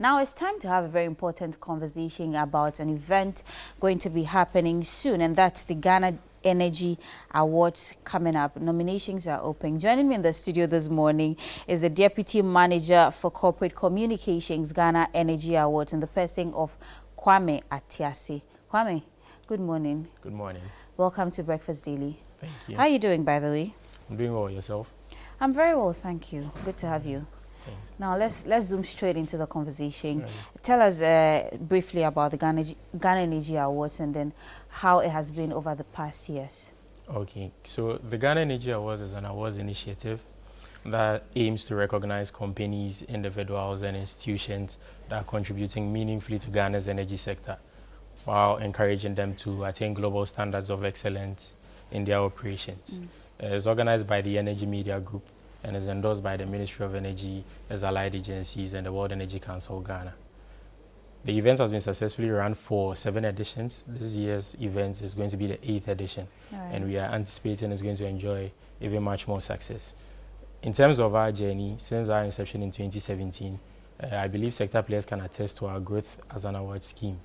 Now it's time to have a very important conversation about an event going to be happening soon, and that's the Ghana Energy Awards coming up. Nominations are open. Joining me in the studio this morning is the Deputy Manager for Corporate Communications, Ghana Energy Awards, in the person of Kwame Atiasi. Kwame, good morning. Good morning. Welcome to Breakfast Daily. Thank you. How are you doing, by the way? I'm doing well. Yourself? I'm very well, thank you. Good to have you. Thanks. Now let's zoom straight into the conversation. Right. Tell us briefly about the Ghana Energy Awards and then how it has been over the past years. Okay, so the Ghana Energy Awards is an awards initiative that aims to recognize companies, individuals, and institutions that are contributing meaningfully to Ghana's energy sector, while encouraging them to attain global standards of excellence in their operations. It's organized by the Energy Media Group and is endorsed by the Ministry of Energy, as allied agencies, and the World Energy Council Ghana. The event has been successfully run for 7 editions. This year's event is going to be the 8th edition, and we are anticipating it's going to enjoy even much more success. In terms of our journey, since our inception in 2017, I believe sector players can attest to our growth as an award scheme.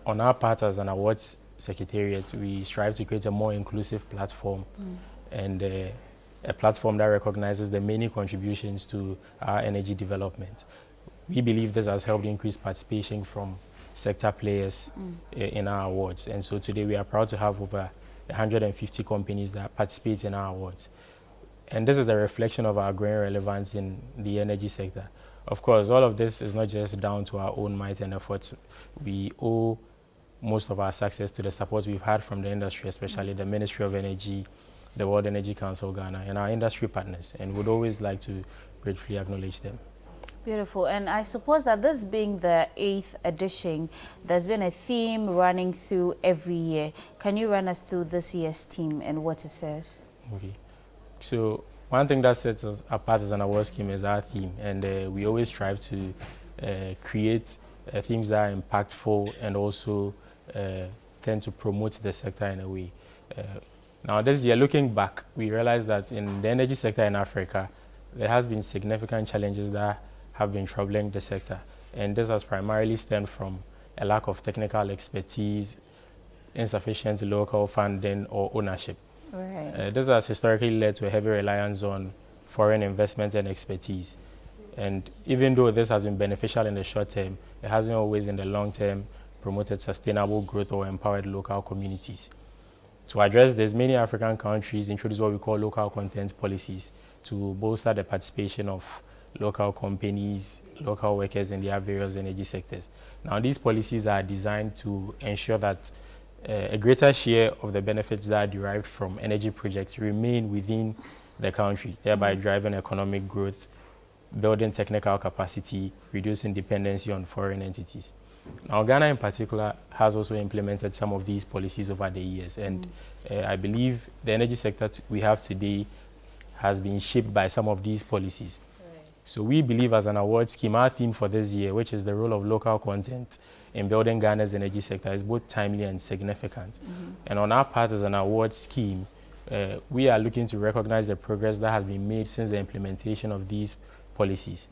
On our part as an awards secretariat, we strive to create a more inclusive platform and a platform that recognizes the many contributions to our energy development. We believe this has helped increase participation from sector players in our awards. And so today we are proud to have over 150 companies that participate in our awards. And this is a reflection of our growing relevance in the energy sector. Of course, all of this is not just down to our own might and efforts. We owe most of our success to the support we've had from the industry, especially the Ministry of Energy, the World Energy Council Ghana, and our industry partners, and would always like to gratefully acknowledge them. Beautiful. And I suppose that this being the 8th edition, there's been a theme running through every year. Can you run us through this year's theme and what it says? Okay. So one thing that sets us apart as an award scheme is our theme, and we always strive to create themes that are impactful and also tend to promote the sector in a way. Now this year, looking back, we realized that in the energy sector in Africa, there has been significant challenges that have been troubling the sector. And this has primarily stemmed from a lack of technical expertise, insufficient local funding or ownership. Right. This has historically led to a heavy reliance on foreign investment and expertise. And even though this has been beneficial in the short term, it hasn't always in the long term promoted sustainable growth or empowered local communities. To address this, many African countries introduce what we call local content policies to bolster the participation of local companies, local workers in their various energy sectors. Now, these policies are designed to ensure that a greater share of the benefits that are derived from energy projects remain within the country, thereby driving economic growth, building technical capacity, reducing dependency on foreign entities. Now, Ghana in particular has also implemented some of these policies over the years, and I believe the energy sector we have today has been shaped by some of these policies. Right. So we believe as an award scheme, our theme for this year, which is the role of local content in building Ghana's energy sector, is both timely and significant. And on our part as an award scheme, we are looking to recognize the progress that has been made since the implementation of these policies.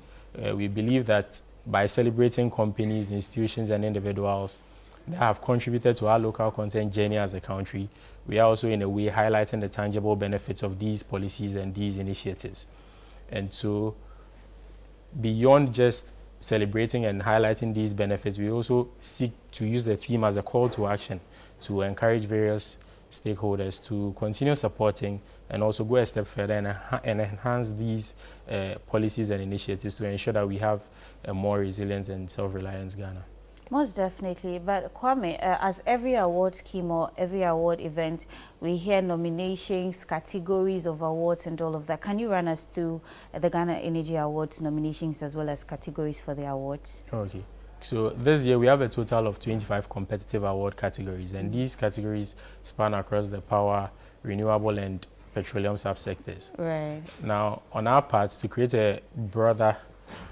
We believe that by celebrating companies, institutions, and individuals that have contributed to our local content journey as a country, we are also in a way highlighting the tangible benefits of these policies and these initiatives. And so beyond just celebrating and highlighting these benefits, we also seek to use the theme as a call to action to encourage various stakeholders to continue supporting and also go a step further and enhance these policies and initiatives to ensure that we have a more resilient and self-reliant Ghana. Most definitely. But Kwame, as every award scheme or every award event, we hear nominations, categories of awards and all of that. Can you run us through the Ghana Energy Awards nominations as well as categories for the awards? Okay. So this year we have a total of 25 competitive award categories, and these categories span across the power, renewable and petroleum subsectors. Right. Now, on our part, to create a broader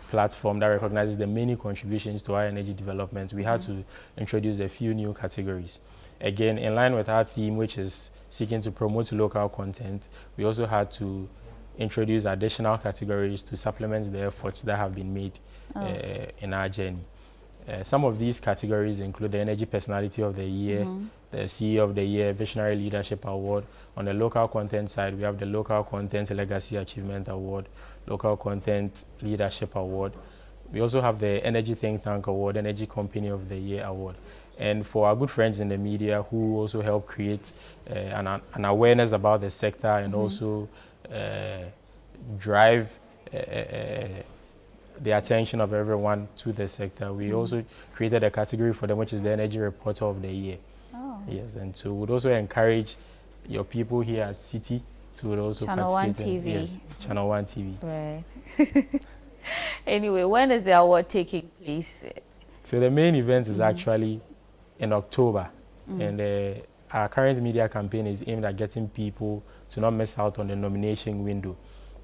platform that recognizes the many contributions to our energy development, we had to introduce a few new categories. Again, in line with our theme, which is seeking to promote local content, we also had to introduce additional categories to supplement the efforts that have been made in our journey. Some of these categories include the Energy Personality of the Year, the CEO of the Year, Visionary Leadership Award. On the local content side, we have the Local Content Legacy Achievement Award, Local Content Leadership Award. We also have the Energy Think Tank Award, Energy Company of the Year Award. And for our good friends in the media who also help create an awareness about the sector and also drive the attention of everyone to the sector, we also created a category for them, which is the Energy Reporter of the Year. Oh. Yes, and so we'd also encourage your people here at City to also ChannelOne participate TV. Yes, ChannelOne TV. Right. Anyway, when is the award taking place? So the main event is actually in October, and our current media campaign is aimed at getting people to not miss out on the nomination window,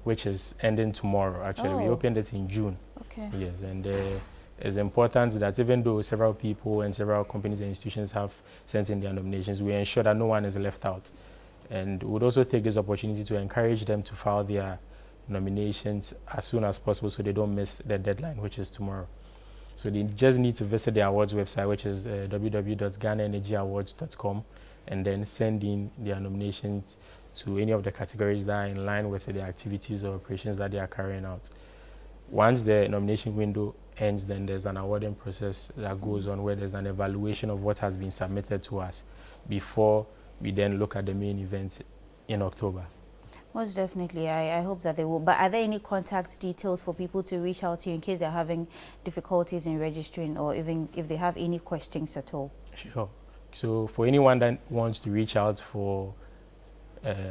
which is ending tomorrow. Actually, we opened it in June. Okay. Yes, and it's important that even though several people and several companies and institutions have sent in their nominations, we ensure that no one is left out. And we would also take this opportunity to encourage them to file their nominations as soon as possible so they don't miss the deadline, which is tomorrow. So they just need to visit the awards website, which is www.ghanaenergyawards.com, and then send in their nominations to any of the categories that are in line with the activities or operations that they are carrying out. Once the nomination window ends, then there's an awarding process that goes on where there's an evaluation of what has been submitted to us before we then look at the main event in October. Most definitely. I hope that they will. But are there any contact details for people to reach out to you in case they're having difficulties in registering, or even if they have any questions at all? Sure. So for anyone that wants to reach out for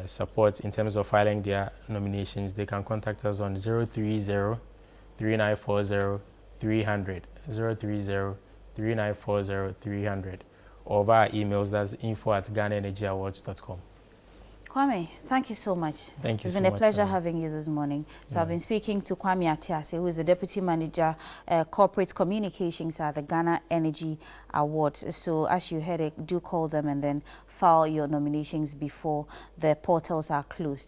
support in terms of filing their nominations, they can contact us on 030-3940-300, 030-3940-300, or via emails, that's info@ghanaenergyawards.com. Kwame, thank you so much. Thank you so much. It's been a pleasure having you this morning. So I've been speaking to Kwame Atiase, who is the Deputy Manager, Corporate Communications at the Ghana Energy Awards. So as you heard it, do call them and then file your nominations before the portals are closed.